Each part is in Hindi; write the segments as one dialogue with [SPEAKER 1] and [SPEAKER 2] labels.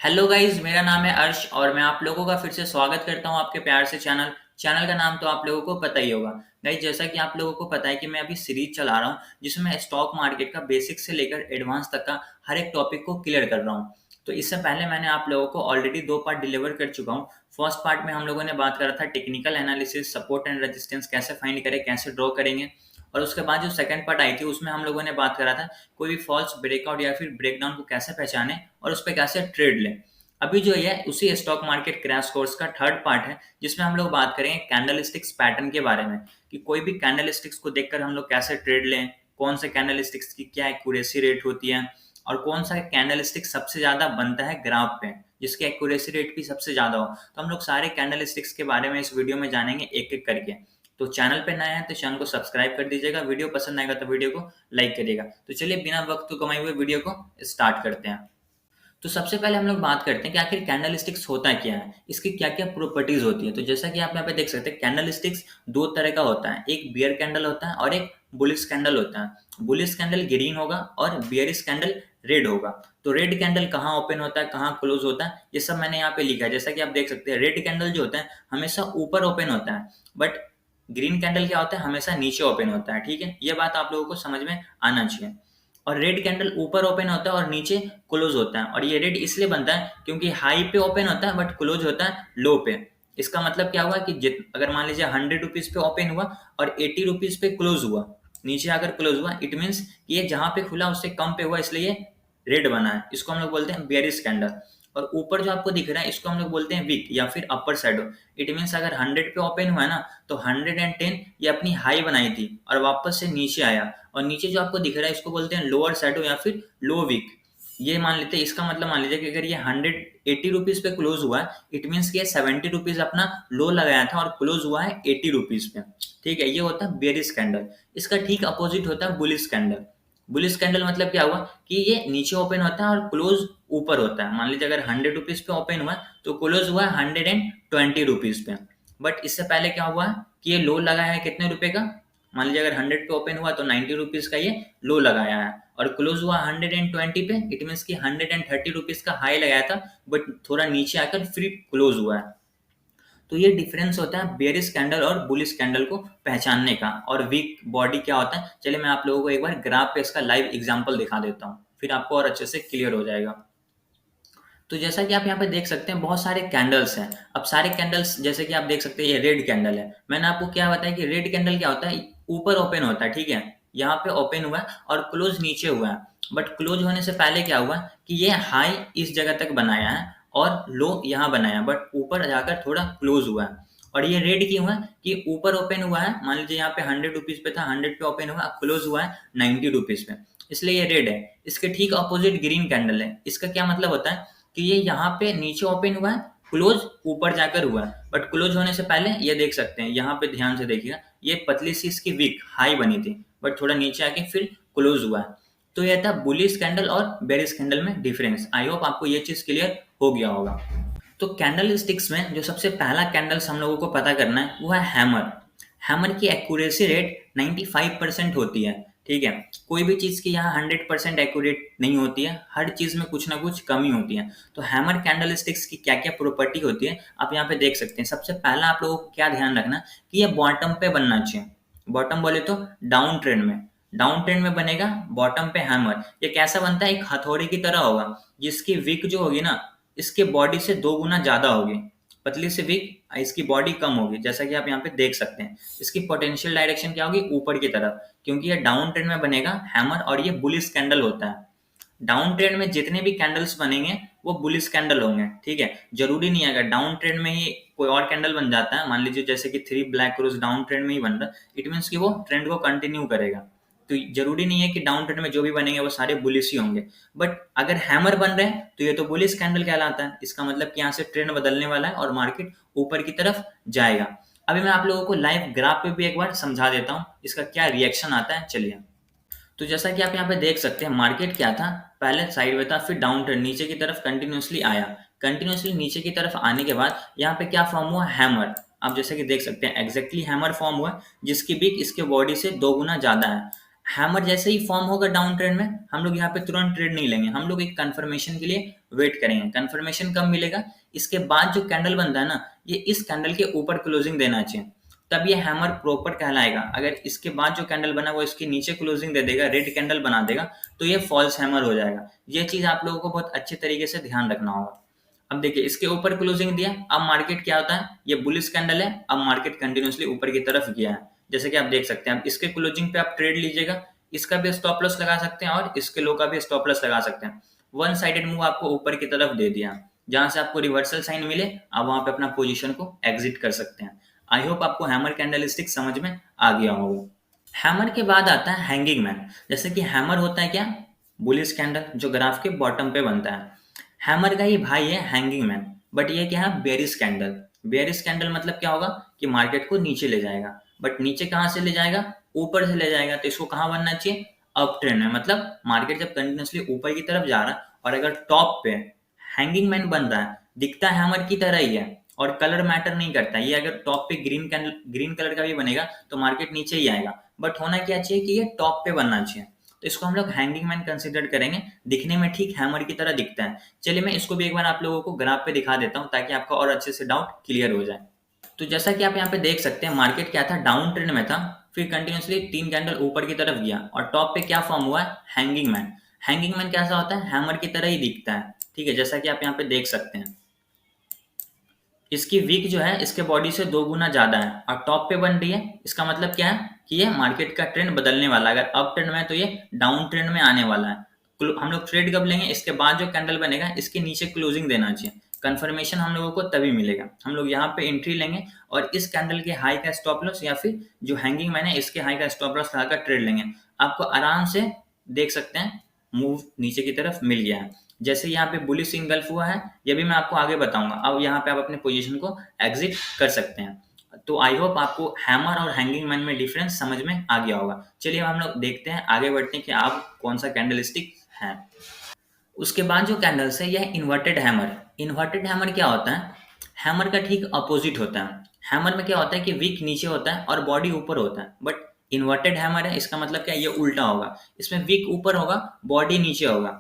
[SPEAKER 1] हेलो गाइस, मेरा नाम है अर्श और मैं आप लोगों का फिर से स्वागत करता हूं आपके प्यार से चैनल का नाम तो आप लोगों को पता ही होगा। गाइस, जैसा कि आप लोगों को पता है कि मैं अभी सीरीज चला रहा हूं जिसमें मैं स्टॉक मार्केट का बेसिक से लेकर एडवांस तक का हर एक टॉपिक को क्लियर कर रहा हूं। तो इससे पहले मैंने आप लोगों को ऑलरेडी 2 पार्ट डिलीवर कर चुका हूँ। फर्स्ट पार्ट में हम लोगों ने बात करा था technical analysis, support and resistance कैसे फाइंड करें, कैसे ड्रॉ करेंगे। और उसके बाद जो सेकंड पार्ट आई थी उसमें हम लोगों ने बात करा था कोई भी फॉल्स ब्रेकआउट या फिर ब्रेकडाउन को कैसे पहचाने और उस पर कैसे ट्रेड लें। अभी जो है उसी स्टॉक मार्केट क्रैश कोर्स का थर्ड पार्ट है जिसमें हम लोग बात करेंगे कैंडलस्टिक्स पैटर्न के बारे में कि कोई भी कैंडलस्टिक्स को देखकर हम लोग कैसे ट्रेड लें, कौन से कैंडलस्टिक्स की क्या एक्यूरेसी रेट होती है और कौन सा कैंडलस्टिक सबसे ज्यादा बनता है ग्राफ पे जिसकी एक्यूरेसी रेट भी सबसे ज्यादा हो। तो हम लोग सारे कैंडलस्टिक्स के बारे में इस वीडियो में जानेंगे एक एक करके। तो चैनल पे नया है तो चैनल को सब्सक्राइब कर दीजिएगा, वीडियो पसंद आएगा तो वीडियो को लाइक करिएगा। तो चलिए बिना वक्त को गवाए हुए वीडियो को स्टार्ट करते हैं। तो सबसे पहले हम लोग बात करते हैं कि आखिर कैंडलस्टिक्स होता क्या है, इसकी क्या क्या प्रॉपर्टीज होती है। तो जैसा कि आप यहाँ पे देख सकते हैं कैंडलस्टिक्स दो तरह का होता है, एक बियर कैंडल होता है और एक बुलिश कैंडल होता है। बुलिश कैंडल ग्रीन होगा और बियरिश कैंडल रेड होगा। तो रेड कैंडल कहाँ ओपन होता है, कहाँ क्लोज होता है, ये सब मैंने यहाँ पे लिखा है। जैसा कि आप देख सकते हैं रेड कैंडल जो होता है हमेशा ऊपर ओपन होता है, बट ग्रीन कैंडल क्या होता है हमेशा नीचे ओपन होता है। ठीक है, ये बात आप लोगों को समझ में आना चाहिए। और रेड कैंडल ऊपर ओपन होता है और नीचे क्लोज होता है, और ये रेड इसलिए बनता है क्योंकि हाई पे ओपन होता है बट क्लोज होता है लो पे। इसका मतलब क्या हुआ कि अगर मान लीजिए 100 रुपीज पे ओपन हुआ और 80 रुपीज पे क्लोज हुआ, नीचे आकर क्लोज हुआ, इट मीन्स ये जहां पे खुला उससे कम पे हुआ, इसलिए ये रेड बना है। इसको हम लोग बोलते हैं बेयरिश कैंडल। और ऊपर जो आपको दिख रहा है इसको हम लोग बोलते हैं विक या फिर अपर शैडो। इट मीन्स अगर 100 पे ओपन हुआ है ना तो 110 ये अपनी हाई बनाई थी और वापस से नीचे आया, और नीचे जो आपको दिख रहा है इसको बोलते हैं लोअर शैडो या फिर लो वीक। ये मान लेते हैं, इसका मतलब मान लीजिए कि अगर ये 180 रुपीज पे क्लोज हुआ है इट मीन्स कि ये 70 रुपीज अपना लो लगाया था और क्लोज हुआ है 80 रुपीज पे। ठीक है, ये होता है बेरिश कैंडल। इसका ठीक अपोजिट होता है बुलिश कैंडल। बुलिश कैंडल मतलब क्या हुआ कि ये नीचे ओपन होता है और क्लोज ऊपर होता है। मान लीजिए अगर 100 रुपीज पे ओपन हुआ है तो क्लोज हुआ है 120 रुपीज पे। बट इससे पहले क्या हुआ कि ये लो लगाया है कितने रुपए का, मान लीजिए अगर 100 पे ओपन हुआ तो 90 रुपीज का ये लो लगाया है और क्लोज हुआ 120 पे। इट मीन्स कि 130 रुपीज का हाई लगाया था बट थोड़ा नीचे आकर फिर क्लोज हुआ है। तो ये डिफरेंस होता है बेयरिश कैंडल और बुलिश कैंडल को पहचानने का। और वीक बॉडी क्या होता है, चलिए मैं आप लोगों को एक बार ग्राफ पे इसका लाइव एग्जांपल दिखा देता हूँ, फिर आपको और अच्छे से क्लियर हो जाएगा। तो जैसा कि आप यहाँ पे देख सकते हैं बहुत सारे कैंडल्स हैं। अब सारे कैंडल्स जैसे कि आप देख सकते हैं ये रेड कैंडल है। मैंने आपको क्या बताया कि रेड कैंडल क्या होता है, ऊपर ओपन होता है। ठीक है, यहाँ पे ओपन हुआ है और क्लोज नीचे हुआ है, बट क्लोज होने से पहले क्या हुआ कि ये हाई इस जगह तक बनाया है और लो यहाँ बनाया, बट ऊपर जाकर थोड़ा क्लोज हुआ है। और ये रेड क्यों है कि ऊपर ओपन हुआ है, मान लीजिए यहाँ पे 100 रुपीज पे था, 100 पे ओपन हुआ, क्लोज हुआ है 90 रुपीज पे, इसलिए ये रेड है। इसके ठीक अपोजिट ग्रीन कैंडल है। इसका क्या मतलब होता है कि ये यहाँ पे नीचे ओपन हुआ है, क्लोज ऊपर जाकर हुआ है, बट क्लोज होने से पहले ये देख सकते हैं, यहाँ पे ध्यान से देखिएगा, ये पतली सी इसकी विक हाई बनी थी बट थोड़ा नीचे आके फिर क्लोज हुआ है। तो ये था बुलिश कैंडल और बेरिश कैंडल में डिफरेंस। आई होप आपको ये चीज क्लियर हो गया होगा। तो कैंडल स्टिक्स में जो सबसे पहला कैंडल्स हम लोगों को पता करना है वो है हैमर। हैमर की एक्यूरेसी रेट 95% होती है। ठीक है, कोई भी चीज की यहाँ 100% एक्यूरेट नहीं होती है, हर चीज में कुछ ना कुछ कमी होती है। तो हैमर कैंडल स्टिक्स की क्या क्या प्रॉपर्टी होती है आप यहाँ पे देख सकते हैं। सबसे पहला आप लोगों को क्या ध्यान रखना कि ये बॉटम पे बनना चाहिए। बॉटम बोले तो डाउन ट्रेंड में, डाउन ट्रेंड में बनेगा बॉटम पे हैमर। ये कैसा बनता है, एक हथौड़ी की तरह होगा जिसकी विक जो होगी ना इसके बॉडी से 2 गुना ज्यादा होगी। पतली से विक, इसकी बॉडी कम होगी, जैसा कि आप यहाँ पे देख सकते हैं। इसकी पोटेंशियल डायरेक्शन क्या होगी, ऊपर की तरफ, क्योंकि ये डाउन ट्रेंड में बनेगा हैमर और ये बुलिश कैंडल होता है। डाउन ट्रेंड में जितने भी कैंडल्स बनेंगे वो बुलिश कैंडल होंगे। ठीक है, जरूरी नहीं है अगर डाउन ट्रेंड में ही कोई और कैंडल बन जाता है, मान लीजिए जैसे कि 3 ब्लैक क्रोस डाउन ट्रेंड में ही बन रहा है, इट मीन्स कि वो ट्रेंड को कंटिन्यू करेगा। तो जरूरी नहीं है कि डाउन ट्रेंड में जो भी बनेंगे वो सारे बुलिश ही होंगे। बट अगर हैमर बन रहे हैं तो ये तो बुलिश कैंडल कहलाता है। इसका मतलब कि यहाँ से ट्रेंड बदलने वाला है और मार्केट ऊपर की तरफ जाएगा। अभी मैं आप लोगों को लाइव ग्राफ पे भी एक बार समझा देता हूँ इसका क्या रिएक्शन आता है। चलिए, तो जैसा कि आप यहाँ पे देख सकते हैं मार्केट क्या था, पहले साइड में था, फिर डाउन ट्रेंड नीचे की तरफ कंटिन्यूसली आया। कंटिन्यूसली नीचे की तरफ आने के बाद यहाँ पे क्या फॉर्म हुआ, हैमर। आप जैसे कि देख सकते हैं एग्जैक्टली हैमर फॉर्म हुआ जिसकी बिक इसके बॉडी से 2 गुना ज्यादा है। हैमर जैसे ही फॉर्म होगा डाउन ट्रेंड में, हम लोग यहाँ पे तुरंत ट्रेड नहीं लेंगे, हम लोग एक कंफर्मेशन के लिए वेट करेंगे। कंफर्मेशन कब मिलेगा? इसके बाद जो कैंडल बनता है ना, ये इस कैंडल के ऊपर क्लोजिंग देना चाहिए, तब ये हैमर प्रॉपर कहलाएगा। अगर इसके बाद जो कैंडल बना वो इसके नीचे क्लोजिंग दे देगा, रेड कैंडल बना देगा, तो ये फॉल्स हैमर हो जाएगा। ये चीज आप लोगों को बहुत अच्छे तरीके से ध्यान रखना होगा। अब देखिए, इसके ऊपर क्लोजिंग दिया, अब मार्केट क्या होता है, ये बुलिश कैंडल है, अब मार्केट कंटिन्यूसली ऊपर की तरफ गया है, जैसे कि आप देख सकते हैं। अब इसके क्लोजिंग पे आप ट्रेड लीजिएगा, इसका भी स्टॉप लॉस लगा सकते हैं और इसके लो का भी स्टॉप लॉस लगा सकते हैं। वन साइडेड मूव आपको ऊपर की तरफ दे दिया, जहां से आपको रिवर्सल साइन मिले आप वहां पे अपना पोजीशन को एग्जिट कर सकते हैं। आई होप आपको हैमर कैंडलस्टिक समझ में आ गया होगा। हैमर के बाद आता है हैंगिंग मैन। जैसे कि हैमर होता है क्या, बुलिश कैंडल जो ग्राफ के बॉटम पे बनता है। हैमर का ही भाई है हैंगिंग मैन, बट ये क्या है, बेरिश कैंडल। बेरिश कैंडल मतलब क्या होगा कि मार्केट को नीचे ले जाएगा, बट नीचे कहाँ से ले जाएगा, ऊपर से ले जाएगा। तो इसको कहाँ बनना चाहिए, अप ट्रेंड में। मतलब मार्केट जब कंटिन्यूसली ऊपर की तरफ जा रहा है और अगर टॉप पे हैंगिंग मैन बन रहा है, दिखता है हैमर की तरह ही है और कलर मैटर नहीं करता। ये अगर टॉप पे ग्रीन कलर का भी बनेगा तो मार्केट नीचे ही आएगा, बट होना क्या चाहिए कि ये टॉप पे बनना चाहिए। तो इसको हम लोग हैंगिंग मैन कंसिडर करेंगे। दिखने में ठीक हैमर की तरह दिखता है। चलिए मैं इसको भी एक बार आप लोगों को ग्राफ पे दिखा देता हूँ ताकि आपका और अच्छे से डाउट क्लियर हो जाए। तो जैसा कि आप यहाँ पे देख सकते हैं, मार्केट क्या था, डाउन ट्रेंड में था, फिर कंटिन्यूसली 3 कैंडल ऊपर की तरफ गया और टॉप पे क्या फॉर्म हुआ है, हैंगिंग मैन। हैंगिंग मैन कैसा होता है, हैमर की तरह ही दिखता है, ठीक है, जैसा कि आप यहाँ पे देख सकते हैं। इसकी विक जो है इसके बॉडी से 2 गुना ज्यादा है और टॉप पे बन रही है। इसका मतलब क्या है कि ये मार्केट का ट्रेंड बदलने वाला है। अगर अप ट्रेंड में है तो ये डाउन ट्रेंड में आने वाला है। हम लोग ट्रेड कब लेंगे, इसके बाद जो कैंडल बनेगा इसके नीचे क्लोजिंग देना चाहिए। कंफर्मेशन हम लोगों को तभी मिलेगा। हम लोग यहाँ पे एंट्री लेंगे और इस कैंडल के हाई का स्टॉप लॉस या फिर जो हैंगिंग मैन है इसके हाई का स्टॉप लॉस लगाकर ट्रेड लेंगे। आपको आराम से देख सकते हैं मूव नीचे की तरफ मिल गया है। जैसे यहाँ पे बुलिश इंगल्फ हुआ है, ये भी मैं आपको आगे बताऊंगा। अब यहाँ पे आप अपने पोजीशन को एग्जिट कर सकते हैं। तो आई होप आपको हैमर और हैंगिंग मैन में डिफरेंस समझ में आ गया होगा। चलिए हम लोग देखते हैं, आगे बढ़ते हैं कि आप कौन सा कैंडलस्टिक है। उसके बाद जो कैंडल्स है यह इन्वर्टेड हैमर। इन्वर्टेड हैमर क्या होता है, हैमर का ठीक अपोजिट होता है। हैमर में क्या होता है कि विक नीचे होता है और बॉडी ऊपर होता है, बट इन्वर्टेड हैमर है, इसका मतलब क्या है, ये उल्टा होगा। इसमें विक ऊपर होगा, बॉडी नीचे होगा।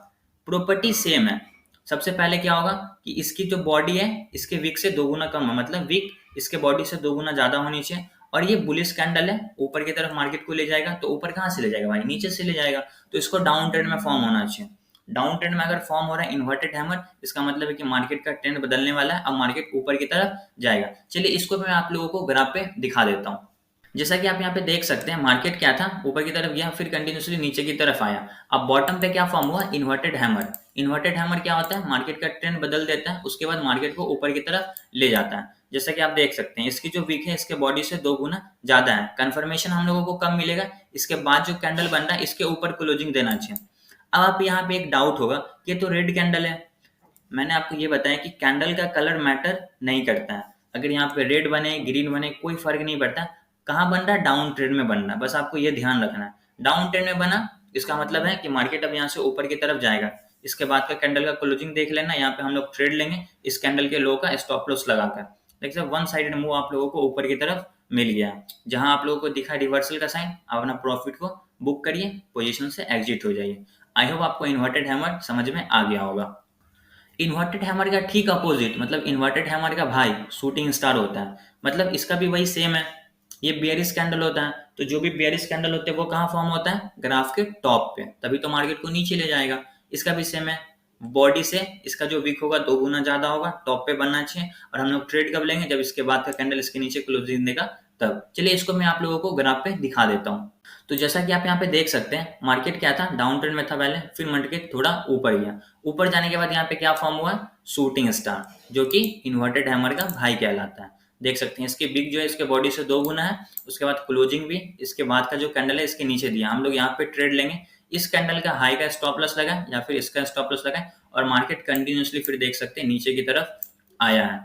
[SPEAKER 1] प्रॉपर्टी सेम है। सबसे पहले क्या होगा कि इसकी जो बॉडी है इसके विक से 2 गुना कम है, मतलब विक इसके बॉडी से 2 गुना ज्यादा होनी चाहिए। और ये बुलिश कैंडल है, ऊपर की तरफ मार्केट को ले जाएगा, तो ऊपर कहाँ से ले जाएगा भाई, नीचे से ले जाएगा। तो इसको डाउन ट्रेंड में फॉर्म होना चाहिए। डाउन ट्रेंड में अगर फॉर्म हो रहा है इन्वर्टेड हैमर, इसका मतलब है कि मार्केट का ट्रेंड बदलने वाला है, अब मार्केट ऊपर की तरफ जाएगा। चलिए इसको मैं आप लोगों को ग्राफ पे दिखा देता हूँ। जैसा कि आप यहाँ पे देख सकते हैं, मार्केट क्या था, ऊपर की तरफ गया, फिर कंटिन्यूसली नीचे की तरफ आया। अब बॉटम पे क्या फॉर्म हुआ, इन्वर्टेड हैमर। इन्वर्टेड हैमर क्या होता है, मार्केट का ट्रेंड बदल देता है, उसके बाद मार्केट को ऊपर की तरफ ले जाता है। जैसा कि आप देख सकते हैं, इसकी जो विक है इसके बॉडी से 2 गुना ज्यादा है। कंफर्मेशन हम लोगों को कब मिलेगा, इसके बाद जो कैंडल बन रहा है इसके ऊपर क्लोजिंग देना चाहिए। अब आप यहाँ पे एक डाउट होगा कि ये तो रेड कैंडल है। मैंने आपको ये बताया कि कैंडल का कलर मैटर नहीं करता है। अगर यहाँ पे रेड बने ग्रीन बने कोई फर्क नहीं पड़ता। कहाँ बन रहा है, डाउन ट्रेंड में बन रहा है, बस आपको ये ध्यान रखना है। डाउन ट्रेंड में बना इसका मतलब है कि मार्केट अब यहाँ से ऊपर की तरफ जाएगा। इसके बाद का कैंडल का क्लोजिंग देख लेना, यहाँ पे हम लोग ट्रेड लेंगे इस कैंडल के लो का स्टॉप लॉस लगाकर। देखिए वन साइडेड मूव आप लोगों को ऊपर की तरफ मिल गया। जहां आप लोगों को दिखा रिवर्सल का साइन, आप अपना प्रॉफिट को बुक करिए, पोजीशन से एग्जिट हो जाइए। आई होप आपको इन्वर्टेड हैमर समझ में आ गया होगा। इन्वर्टेड हैमर का ठीक अपोजिट, मतलब इन्वर्टेड हैमर का भाई शूटिंग स्टार होता है। मतलब इसका भी वही सेम है, ये बेयरिश कैंडल होता है। तो जो भी बेयरिश कैंडल होते हैं वो कहाँ फॉर्म होता है, ग्राफ के टॉप पे, तभी तो मार्केट को नीचे ले जाएगा। इसका भी सेम है, बॉडी से इसका जो विक होगा 2 गुना ज्यादा होगा, टॉप पे बनना चाहिए। और हम लोग ट्रेड कब लेंगे, जब इसके बाद का कैंडल इसके नीचे क्लोजिंग देगा तब। चलिए इसको मैं आप लोगों को ग्राफ पे दिखा देता हूँ। तो जैसा कि आप यहाँ पे देख सकते हैं, मार्केट क्या था, डाउन ट्रेंड में था पहले, फिर मार्केट थोड़ा ऊपर गया। ऊपर जाने के बाद यहाँ पे क्या फॉर्म हुआ, शूटिंग स्टार, जो कि इन्वर्टेड हैमर का भाई कहलाता है। देख सकते हैं इसकी बिग जो है इसके बॉडी से 2 गुना है। उसके बाद क्लोजिंग भी इसके बाद का जो कैंडल है इसके नीचे दिया। हम लोग यहाँ पे ट्रेड लेंगे, इस कैंडल का हाई का स्टॉप लॉस लगाए या फिर इसका स्टॉप लॉस लगाए, और मार्केट कंटिन्यूसली फिर देख सकते हैं नीचे की तरफ आया है,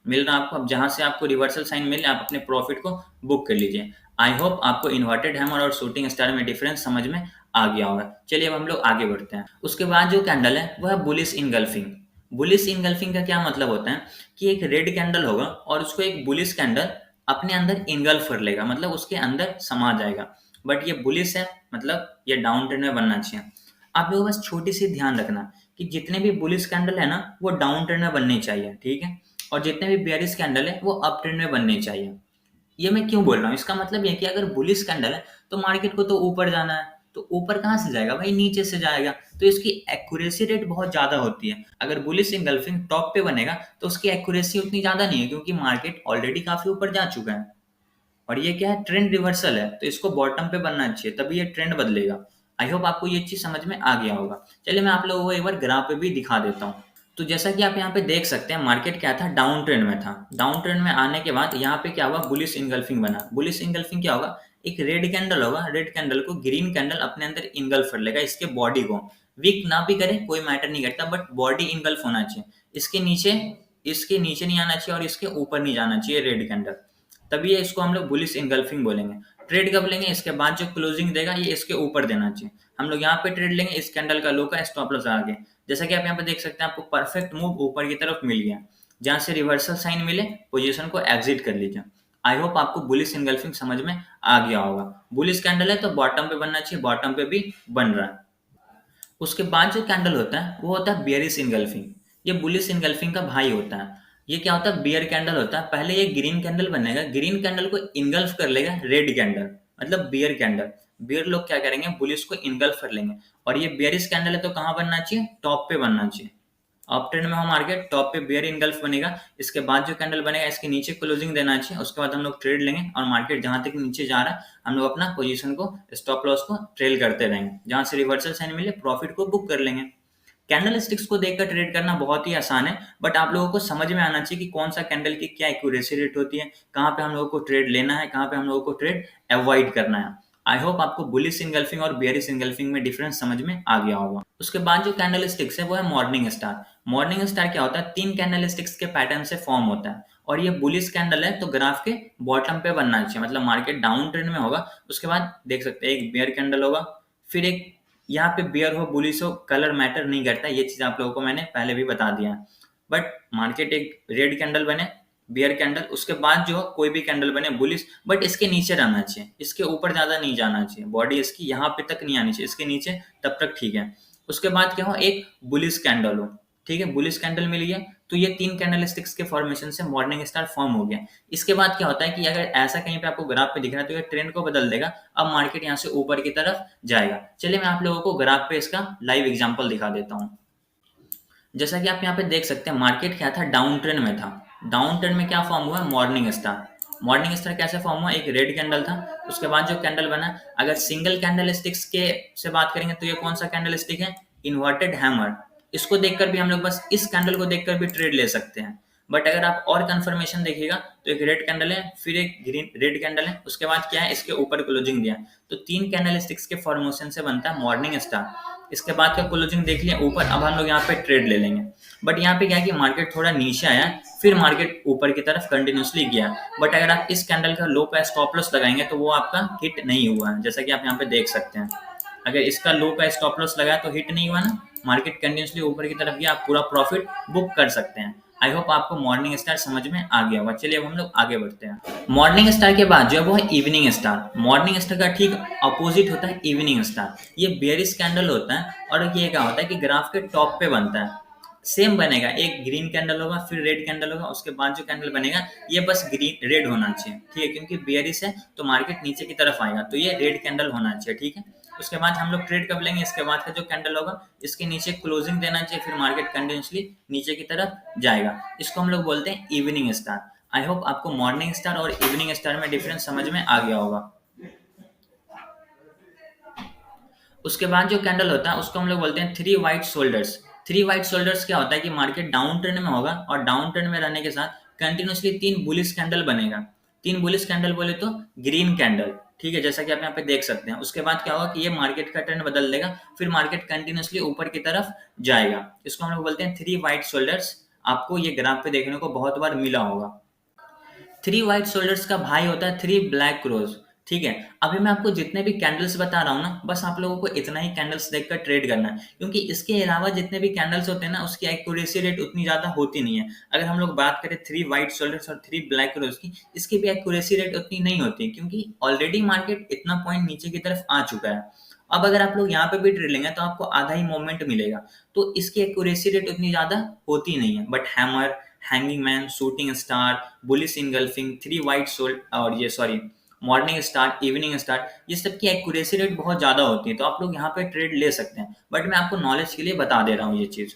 [SPEAKER 1] मिल रहा है आपको। अब जहां से आपको रिवर्सल साइन मिले आप अपने प्रॉफिट को बुक कर लीजिए। आई होप आपको इन्वर्टेड हैमर और शूटिंग स्टार में डिफरेंस समझ में आ गया होगा। चलिए अब हम लोग आगे बढ़ते हैं। उसके बाद जो कैंडल है वह है बुलिश इनगल्फिंग। बुलिश इनगल्फिंग का क्या मतलब होता है कि एक रेड कैंडल होगा और उसको एक बुलिश कैंडल अपने अंदर इनगल्फ कर लेगा, मतलब उसके अंदर समा जाएगा। बट ये बुलिश है, मतलब ये डाउन ट्रेंड में बनना चाहिए। आप लोगों को बस छोटी सी ध्यान रखना कि जितने भी बुलिश कैंडल है ना वो डाउन ट्रेंड में बनने चाहिए, ठीक है, और जितने भी बेयरिश कैंडल है वो अप ट्रेंड में बनने चाहिए। ये मैं क्यों बोल रहा हूँ, इसका मतलब ये है कि अगर बुलिश कैंडल है तो मार्केट को तो ऊपर जाना है, तो ऊपर कहाँ से जाएगा भाई, नीचे से जाएगा, तो इसकी एक्यूरेसी रेट बहुत ज्यादा होती है। अगर बुलिश इंगल्फिंग टॉप पे बनेगा तो उसकी एक्यूरेसी उतनी ज्यादा नहीं है, क्योंकि मार्केट ऑलरेडी काफी ऊपर जा चुका है। और ये क्या है, ट्रेंड रिवर्सल है, तो इसको बॉटम पे बनना चाहिए, तभी ये ट्रेंड बदलेगा। आई होप आपको ये चीज समझ में आ गया होगा। चलिए मैं आप लोगों को एक बार ग्राफ पे भी दिखा देता हूँ। तो जैसा कि आप यहाँ पे देख सकते हैं, मार्केट क्या था, डाउन ट्रेंड में था। डाउन ट्रेंड में आने के बाद यहाँ पे क्या हुआ, बुलिश इंगल्फिंग बना। बुलिश इंगल्फिंग क्या होगा, एक रेड कैंडल होगा, रेड कैंडल को ग्रीन कैंडल अपने अंदर इंगल्फ कर लेगा, इसके बॉडी को। वीक ना भी करे कोई मैटर नहीं करता, बट बॉडी इंगल्फ होना चाहिए। इसके नीचे नहीं आना चाहिए और इसके ऊपर नहीं जाना चाहिए रेड कैंडल, तभी ये इसको हम लोग बुलिश इंगल्फिंग बोलेंगे। ट्रेड कब लेंगे, इसके बाद जो क्लोजिंग देगा ये इसके ऊपर देना चाहिए। हम लोग यहाँ पे ट्रेड लेंगे इस कैंडल का लो का स्टॉप लॉस आगे। जैसा कि आप यहाँ पे देख सकते हैं, आपको परफेक्ट मूव ऊपर की तरफ मिल गया। जहां से रिवर्सल साइन मिले पोजीशन को एग्जिट कर लीजिए। आई होप आपको बुलिश इंगल्फिंग समझ में आ गया होगा। बुलिश कैंडल है तो बॉटम पे बनना चाहिए, बॉटम पे भी बन रहा है। उसके बाद जो कैंडल होता है वो होता है बियरिश इनगल्फिंग। ये बुलिश इनगल्फिंग का भाई होता है। ये क्या होता है, बियर कैंडल होता है। पहले ये ग्रीन कैंडल बनेगा, ग्रीन कैंडल को इनगल्फ कर लेगा रेड कैंडल, मतलब बियर कैंडल। बियर लोग क्या करेंगे, बुलिश को इनगल्फ कर लेंगे। और ये बियरिश कैंडल है तो कहाँ बनना चाहिए, टॉप पे बनना चाहिए। अप ट्रेंड में हो मार्केट, टॉप पे बियर इनगल्फ बनेगा, इसके बाद जो कैंडल बनेगा इसके नीचे क्लोजिंग देना चाहिए। उसके बाद हम लोग ट्रेड लेंगे और मार्केट जहां तक नीचे जा रहा है हम लोग अपना पोजीशन को, स्टॉप लॉस को ट्रेल करते रहेंगे। जहां से रिवर्सल साइन मिले प्रॉफिट को बुक कर लेंगे। कैंडल स्टिक्स को देखकर ट्रेड करना बहुत ही आसान है, बट आप लोगों को समझ में आना चाहिए कि कौन सा कैंडल की क्या एक्यूरेसी रेट होती है, कहाँ पे हम लोगों को ट्रेड लेना है, कहाँ पे हम लोगों को ट्रेड अवॉइड करना है। आई होप आपको बुलिश इनगल्फिंग और बियरिश इनगल्फिंग में डिफरेंस समझ में आ गया होगा। उसके बाद जो कैंडल स्टिक्स है वो है मॉर्निंग स्टार। मॉर्निंग स्टार क्या होता है, 3 कैंडल स्टिक्स के पैटर्न से फॉर्म होता है। और ये बुलिश कैंडल है तो ग्राफ के बॉटम पे बनना चाहिए, मतलब मार्केट डाउन ट्रेंड में होगा। उसके बाद देख सकते हैं एक बेयर कैंडल होगा, फिर एक यहाँ पे बियर हो बुलिश हो कलर मैटर नहीं करता, ये चीज आप लोगों को मैंने पहले भी बता दिया है। बट मार्केट एक रेड कैंडल बने, बियर कैंडल, उसके बाद जो कोई भी कैंडल बने बुलिश, बट इसके नीचे रहना चाहिए, इसके ऊपर ज्यादा नहीं जाना चाहिए, बॉडी इसकी यहाँ पे तक नहीं आनी चाहिए, इसके नीचे तब तक ठीक है। उसके बाद क्या हो, एक बुलिश कैंडल हो, ठीक है, बुलिश कैंडल मिल गया तो ये 3 कैंडल स्टिक्स के फॉर्मेशन से मॉर्निंग स्टार फॉर्म हो गया। इसके बाद क्या होता है कि अगर ऐसा कहीं पे आपको ग्राफ पे दिख रहा है तो ये ट्रेंड को बदल देगा, अब मार्केट यहाँ से ऊपर की तरफ जाएगा। चलिए मैं आप लोगों को ग्राफ पे इसका लाइव एग्जांपल दिखा देता हूँ। जैसा कि आप यहाँ पे देख सकते हैं, मार्केट क्या था, डाउन ट्रेंड में था। डाउन ट्रेंड में क्या फॉर्म हुआ, मॉर्निंग स्टार। मॉर्निंग स्टार कैसे फॉर्म हुआ, एक रेड कैंडल था, उसके बाद जो कैंडल बना, अगर सिंगल कैंडल स्टिक्स के से बात करेंगे तो ये कौन सा कैंडल स्टिक है, इन्वर्टेड हैमर। इसको देखकर भी हम लोग बस इस कैंडल को देखकर भी ट्रेड ले सकते हैं। बट अगर आप और कंफर्मेशन देखिएगा तो एक रेड कैंडल है, फिर एक ग्रीन रेड कैंडल है, उसके बाद क्या है, इसके ऊपर क्लोजिंग दिया। तो 3 कैंडल स्टिक्स के फॉर्मेशन से बनता है मॉर्निंग स्टार। इसके बाद का क्लोजिंग देख लिया ऊपर, अब हम लोग यहाँ पे ट्रेड ले लेंगे। बट यहाँ पे क्या है कि मार्केट थोड़ा नीचे आया, फिर मार्केट ऊपर की तरफ कंटिन्यूसली गया। बट अगर आप इस कैंडल का लो का स्टॉप लॉस लगाएंगे तो वो आपका हिट नहीं हुआ है, जैसा कि आप यहाँ पे देख सकते हैं। अगर इसका लो का स्टॉप लॉस लगाया तो हिट नहीं हुआ ना, मार्केट कंटिन्यूसली ऊपर की तरफ गया, आप पूरा प्रॉफिट बुक कर सकते हैं। आई होप आपको मॉर्निंग स्टार समझ में आ गया होगा। चलिए अब हम लोग आगे बढ़ते हैं। मॉर्निंग स्टार के बाद जो है वो है इवनिंग स्टार। मॉर्निंग स्टार का ठीक अपोजिट होता है इवनिंग स्टार। ये बेयरिश कैंडल होता है और ये क्या होता है कि ग्राफ के टॉप पे बनता है। सेम बनेगा, एक ग्रीन कैंडल होगा, फिर रेड कैंडल होगा, उसके बाद जो कैंडल बनेगा ये बस ग्रीन रेड होना चाहिए, ठीक है, क्योंकि बेयरिश है तो मार्केट नीचे की तरफ आएगा, तो ये रेड कैंडल होना चाहिए, ठीक है। उसके बाद हम लोग ट्रेड कब लेंगे, इसके बाद का जो कैंडल होगा इसके नीचे क्लोजिंग देना चाहिए, फिर मार्केट कंटिन्यूसली नीचे की तरफ जाएगा। इसको हम लोग बोलते हैं इवनिंग स्टार। आई होप आपको मॉर्निंग स्टार और इवनिंग स्टार में डिफरेंस समझ में आ गया होगा। उसके बाद जो कैंडल होता है उसको हम लोग बोलते हैं 3 वाइट शोल्डर्स। 3 वाइट शोल्डर्स क्या होता है कि मार्केट डाउन ट्रेंड में होगा और डाउन ट्रेंड में रहने के साथ कंटिन्यूसली 3 बुलिश कैंडल बनेगा। 3 बुलिश कैंडल बोले तो ग्रीन कैंडल, ठीक है, जैसा कि आप यहाँ पे देख सकते हैं। उसके बाद क्या होगा कि ये मार्केट का ट्रेंड बदल देगा, फिर मार्केट कंटिन्यूसली ऊपर की तरफ जाएगा। इसको हम लोग बोलते हैं 3 वाइट शोल्डर्स। आपको ये ग्राफ पे देखने को बहुत बार मिला होगा। 3 वाइट शोल्डर्स का भाई होता है 3 ब्लैक क्रोज। ठीक है। अभी मैं आपको जितने भी कैंडल्स बता रहा हूँ ना, बस आप लोगों को इतना ही कैंडल्स देखकर ट्रेड करना है, क्योंकि इसके अलावा जितने भी कैंडल्स होते हैं ना, उसकी एक्यूरेसी रेट उतनी ज़्यादा होती नहीं है। अगर हम लोग बात करें 3 व्हाइट शोल्डर्स और 3 ब्लैक रोज की, इसकी भी एक्यूरेसी रेट उतनी नहीं होती, क्योंकि ऑलरेडी मार्केट इतना पॉइंट नीचे की तरफ आ चुका है। अब अगर आप लोग यहाँ पे भी ट्रेड लेंगे तो आपको आधा ही मूवमेंट मिलेगा, तो इसकी एक्यूरेसी रेट उतनी ज़्यादा होती नहीं है। But hammer, hanging man, shooting star, bullish engulfing, 3 white soldiers और ये sorry morning star, evening star, ये सब की एक्यूरेसी रेट बहुत ज़्यादा होती है, तो आप लोग यहाँ पे ट्रेड ले सकते हैं। बट मैं आपको नॉलेज के लिए बता दे रहा हूँ ये चीज़।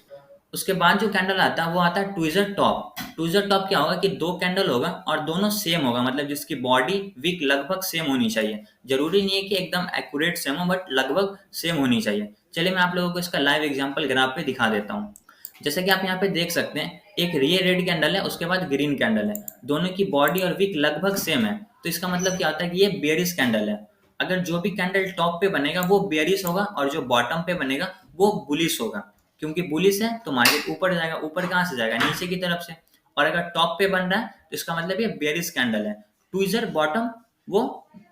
[SPEAKER 1] उसके बाद जो कैंडल आता है वो आता है ट्विज़र टॉप। ट्विज़र टॉप क्या होगा कि 2 कैंडल होगा और दोनों सेम होगा, मतलब जिसकी बॉडी विक लगभग सेम होनी चाहिए। जरूरी नहीं है कि एकदम एक्यूरेट सेम हो, बट लगभग सेम होनी चाहिए। चलिए मैं आप लोगों को इसका लाइव एग्जांपल ग्राफ पे दिखा देता हूँ। जैसे कि आप यहाँ पे देख सकते हैं, एक ये रेड कैंडल है, उसके बाद ग्रीन कैंडल है, दोनों की बॉडी और विक लगभग सेम है। तो इसका मतलब क्या होता है कि ये बेयरिश कैंडल है। अगर जो भी कैंडल टॉप पे बनेगा वो बेयरिश होगा, और जो बॉटम पे बनेगा वो बुलिश होगा। क्योंकि बुलिश है तो मार्केट ऊपर जाएगा। ऊपर कहाँ से जाएगा? नीचे की तरफ से। और अगर टॉप पे बन रहा है तो इसका मतलब ये बेयरिश कैंडल है। ट्विज़र बॉटम वो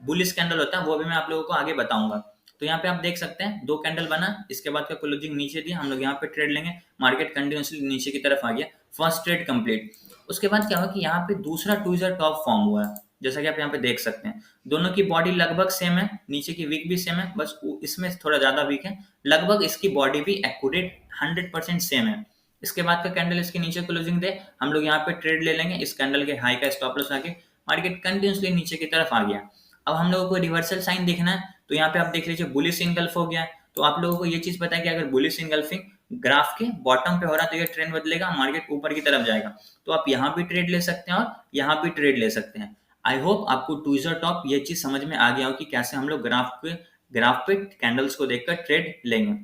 [SPEAKER 1] बुलिश कैंडल होता है, वो भी मैं आप लोगों को आगे बताऊंगा। तो यहाँ पे आप देख सकते हैं 2 कैंडल बना, इसके बाद का क्लोजिंग नीचे दिया, हम लोग यहाँ पे ट्रेड लेंगे। मार्केट कंटिन्यूसली नीचे की तरफ आ गया, फर्स्ट ट्रेड कंप्लीट। उसके बाद क्या हुआ कि यहाँ पे दूसरा ट्विज़र टॉप फॉर्म हुआ है, जैसा कि आप यहाँ पे देख सकते हैं। दोनों की बॉडी लगभग सेम है, नीचे की विक भी सेम है, बस इसमें थोड़ा ज्यादा विक है। लगभग इसकी बॉडी भी एक्यूरेट 100% सेम है। इसके बाद का कैंडल इसके नीचे क्लोजिंग दे, हम लोग यहाँ पे ट्रेड ले लेंगे। इस कैंडल के हाई का स्टॉप लॉस आके मार्केट कंटिन्यूसली नीचे की तरफ आ गया। अब हम लोगों को रिवर्सल साइन देखना है, तो यहाँ पे आप देख लीजिए बुलिश इनगल्फ हो गया है। तो आप लोगों को ये चीज पता है कि अगर बुलिश इनगल्फिंग ग्राफ के बॉटम पे हो रहा है तो ये ट्रेंड बदलेगा, मार्केट ऊपर की तरफ जाएगा। तो आप यहाँ भी ट्रेड ले सकते हैं और यहाँ भी ट्रेड ले सकते हैं। आई होप आपको ट्विज़र टॉप ये चीज समझ में आ गया हो कि कैसे हम लोग ग्राफ पे कैंडल्स को देखकर ट्रेड लेंगे।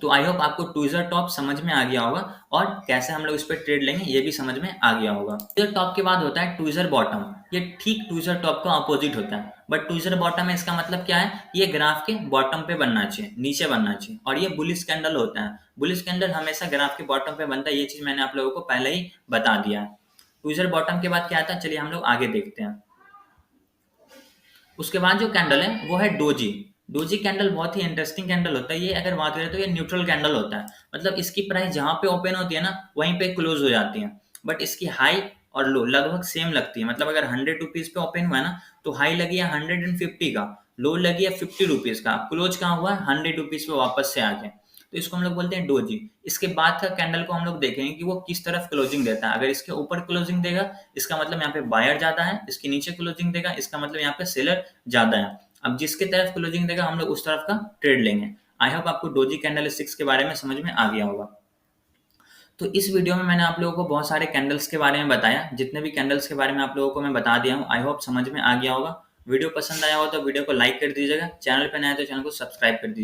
[SPEAKER 1] तो आई होप आपको ट्विज़र टॉप समझ में आ गया होगा, और कैसे हम लोग इस पर ट्रेड लेंगे ये भी समझ में आ गया होगा। ट्विज़र टॉप के बाद होता है ट्विज़र बॉटम। ये ठीक ट्विज़र टॉप का अपोजिट होता है, बट ट्विज़र बॉटम है, इसका मतलब क्या है? ये ग्राफ के बॉटम पे बनना चाहिए, नीचे बनना चाहिए, और ये बुलिश कैंडल होता है। बुलिश कैंडल हमेशा ग्राफ के बॉटम पे बनता है, ये चीज मैंने आप लोगों को पहले ही बता दिया है। ट्विज़र बॉटम के बाद क्या आता है, चलिए हम लोग आगे देखते हैं। उसके बाद जो कैंडल है वो है डोजी। डोजी कैंडल बहुत ही इंटरेस्टिंग कैंडल होता है। ये अगर बात करें तो ये न्यूट्रल कैंडल होता है, मतलब इसकी प्राइस जहां पे ओपन होती है ना वहीं पे क्लोज हो जाती है। बट इसकी हाई और लो लगभग सेम लगती है, मतलब अगर 100 रुपीज पे ओपन हुआ है ना तो हाई लगी है 150 का, लो लगी है 50 रुपीज का, क्लोज कहाँ हुआ है 100 रुपीज पे वापस से आके। तो इसको हम लोग बोलते हैं डोजी। इसके बाद का कैंडल को हम लोग देखेंगे कि वो किस तरफ क्लोजिंग देता है। अगर इसके ऊपर क्लोजिंग देगा इसका मतलब यहाँ पे बायर ज्यादा है, इसके नीचे क्लोजिंग देगा इसका मतलब यहाँ पे सेलर ज्यादा है। अब जिसके तरफ क्लोजिंग देगा हम लोग उस तरफ का ट्रेड लेंगे। आई होप आपको डोजी कैंडल स्टिक्स के बारे में समझ में आ गया होगा। तो इस वीडियो में मैंने आप लोगों को बहुत सारे कैंडल्स के बारे में बताया। जितने भी कैंडल्स के बारे में आप लोगों को मैं बता दिया हूँ, आई होप समझ में आ गया होगा। वीडियो पसंद आया हो तो वीडियो को लाइक कर दीजिएगा, चैनल पर नया है तो चैनल को सब्सक्राइब कर दीजिएगा।